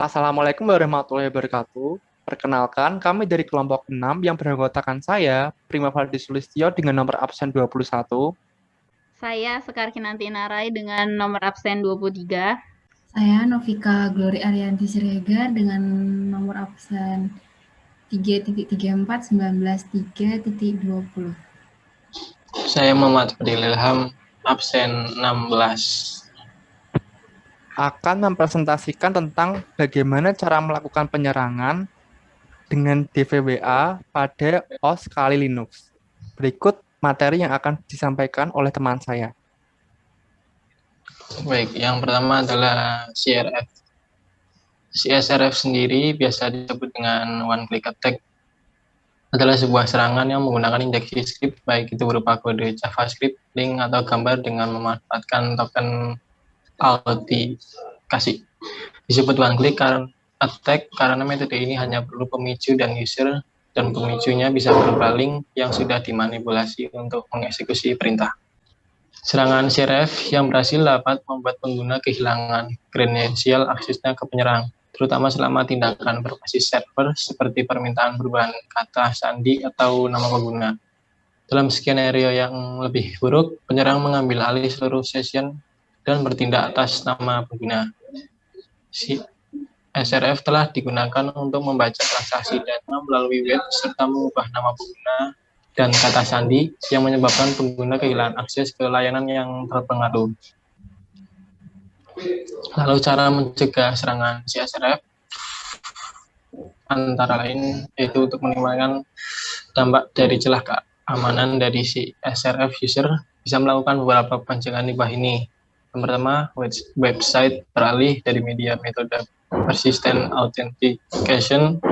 Assalamualaikum warahmatullahi wabarakatuh. Perkenalkan, kami dari kelompok 6 yang beranggotakan saya, Prima Valdi Sulistyo dengan nomor absen 21. Saya Sekar Kinanti Narai dengan nomor absen 23. Saya Novika Glory Arianti Siregar dengan nomor absen 3.34 19 3.20. Saya Muhammad Fadil Ilham, absen 16. Akan mempresentasikan tentang bagaimana cara melakukan penyerangan dengan DVWA pada OS Kali Linux. Berikut materi yang akan disampaikan oleh teman saya. Baik, yang pertama adalah CRF. CSRF sendiri biasa disebut dengan one click attack, adalah sebuah serangan yang menggunakan injeksi script, baik itu berupa kode JavaScript, link, atau gambar dengan memanfaatkan token autentikasi. Disebut one click attack karena metode ini hanya perlu pemicu dan user, dan pemicunya bisa berupa link yang sudah dimanipulasi untuk mengeksekusi perintah. Serangan CRF yang berhasil dapat membuat pengguna kehilangan kredensial aksesnya ke penyerang, terutama selama tindakan berbasis server seperti permintaan perubahan kata sandi atau nama pengguna. Dalam skenario yang lebih buruk, penyerang mengambil alih seluruh session dan bertindak atas nama pengguna. SRF telah digunakan untuk membaca transaksi data melalui web serta mengubah nama pengguna dan kata sandi yang menyebabkan pengguna kehilangan akses ke layanan yang terpengaruh. Lalu cara mencegah serangan CSRF antara lain yaitu untuk minimalkan dampak dari celah keamanan dari si SRF user bisa melakukan beberapa pencegahan di bawah ini. Yang pertama, website beralih dari media metode persistent authentication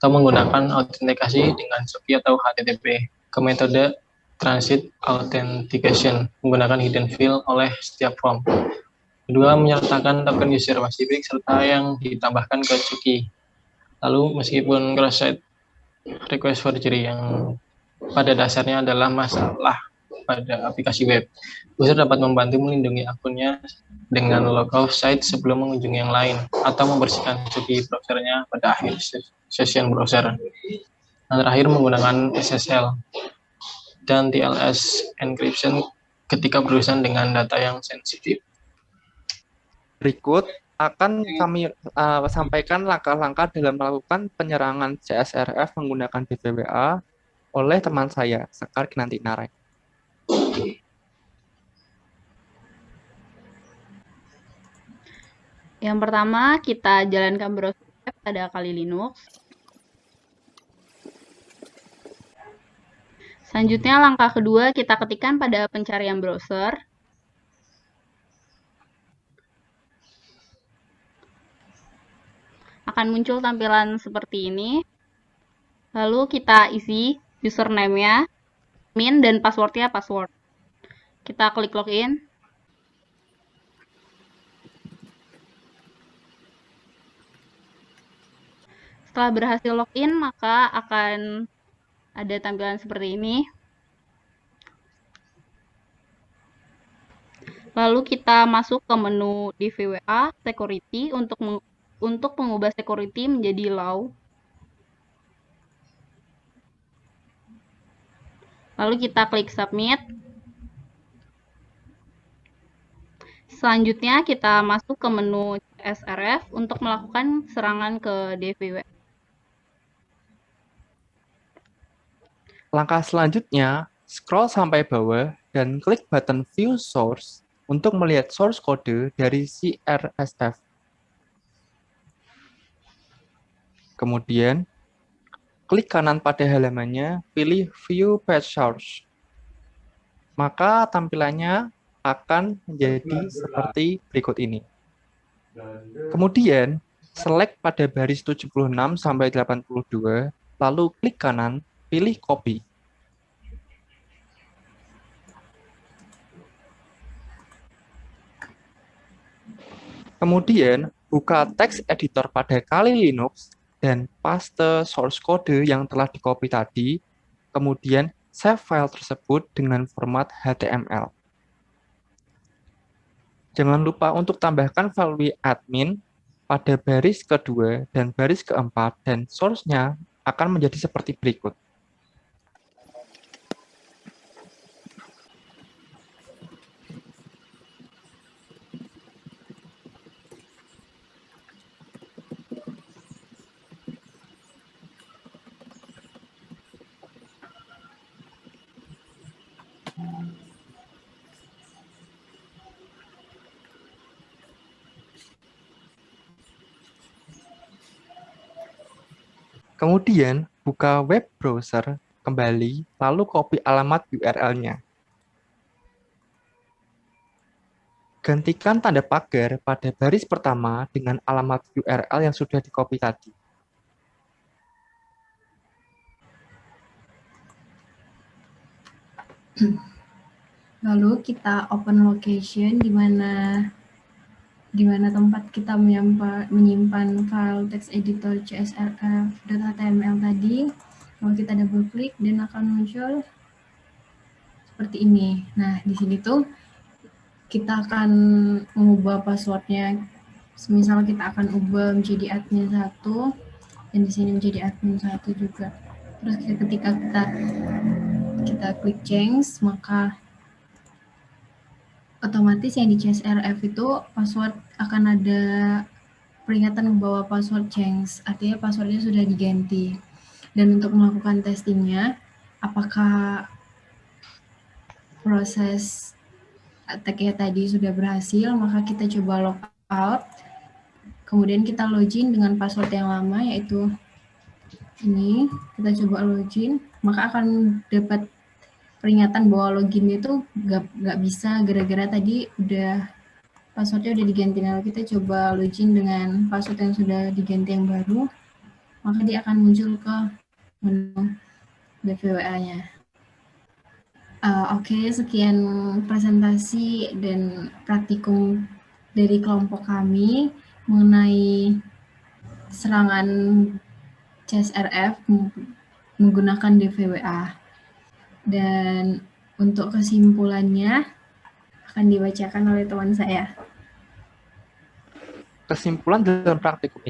atau menggunakan autentikasi dengan SOAP atau HTTP ke metode transit authentication menggunakan hidden field oleh setiap form. Kedua, menyertakan token user pasifik serta yang ditambahkan ke cookie. Lalu, meskipun cross-site request forgery yang pada dasarnya adalah masalah pada aplikasi web, user dapat membantu melindungi akunnya dengan logout site sebelum mengunjungi yang lain atau membersihkan cookie browsernya pada akhir session browser. Dan terakhir, menggunakan SSL dan TLS encryption ketika berurusan dengan data yang sensitif. Berikut akan kami sampaikan langkah-langkah dalam melakukan penyerangan CSRF menggunakan DVWA oleh teman saya, Sekar Kinanti Narai. Yang pertama, kita jalankan browser web pada Kali Linux. Selanjutnya, langkah kedua kita ketikkan pada pencarian browser. Akan muncul tampilan seperti ini. Lalu kita isi username-nya, admin, dan password-nya password. Kita klik login. Setelah berhasil login, maka akan ada tampilan seperti ini. Lalu kita masuk ke menu DVWA Security untuk mengubah security menjadi low. Lalu kita klik submit. Selanjutnya kita masuk ke menu SRF untuk melakukan serangan ke DVWA. Langkah selanjutnya, scroll sampai bawah dan klik button View Source untuk melihat source code dari CRSF. Kemudian, klik kanan pada halamannya, pilih View Page Source. Maka tampilannya akan menjadi seperti berikut ini. Kemudian, select pada baris 76 sampai 82, lalu klik kanan, pilih copy. Kemudian, buka teks editor pada Kali Linux dan paste source code yang telah di-copy tadi, kemudian save file tersebut dengan format HTML. Jangan lupa untuk tambahkan value admin pada baris kedua dan baris keempat, dan source-nya akan menjadi seperti berikut. Kemudian, buka web browser kembali, lalu copy alamat URL-nya. Gantikan tanda pagar pada baris pertama dengan alamat URL yang sudah di-copy tadi. Lalu kita open location di mana tempat kita menyimpan file text editor csrf.html tadi. Kalau kita double klik dan akan muncul seperti ini. Nah, di sini tuh kita akan mengubah passwordnya. Misal kita akan ubah menjadi admin 1 dan di sini menjadi admin 1 juga. Terus ketika kita klik change, maka otomatis yang di CSRF itu password akan ada peringatan bahwa password change, artinya passwordnya sudah diganti. Dan untuk melakukan testingnya, apakah proses attack-nya tadi sudah berhasil, maka kita coba log out, kemudian kita login dengan password yang lama, yaitu ini, kita coba login, maka akan dapat peringatan bahwa login itu nggak bisa gara-gara tadi udah passwordnya udah diganti. Lalu kita coba login dengan password yang sudah diganti yang baru, maka dia akan muncul ke menu BVWA-nya. Oke, sekian presentasi dan praktikum dari kelompok kami mengenai serangan CSRF menggunakan DVWA. Dan untuk kesimpulannya akan dibacakan oleh teman saya. Kesimpulan dalam praktikum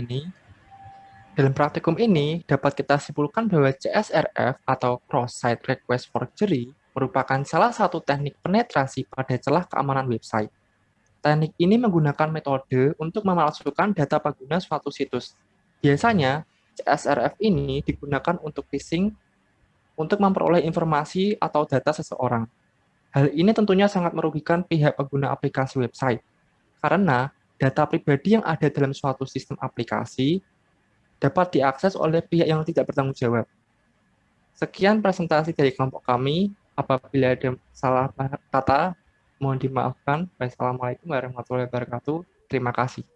ini dapat kita simpulkan bahwa CSRF atau Cross-Site Request Forgery merupakan salah satu teknik penetrasi pada celah keamanan website. Teknik ini menggunakan metode untuk memalsukan data pengguna suatu situs. Biasanya, CSRF ini digunakan untuk phishing untuk memperoleh informasi atau data seseorang. Hal ini tentunya sangat merugikan pihak pengguna aplikasi website, karena data pribadi yang ada dalam suatu sistem aplikasi dapat diakses oleh pihak yang tidak bertanggung jawab. Sekian presentasi dari kelompok kami. Apabila ada salah kata, mohon dimaafkan. Wassalamualaikum warahmatullahi wabarakatuh. Terima kasih.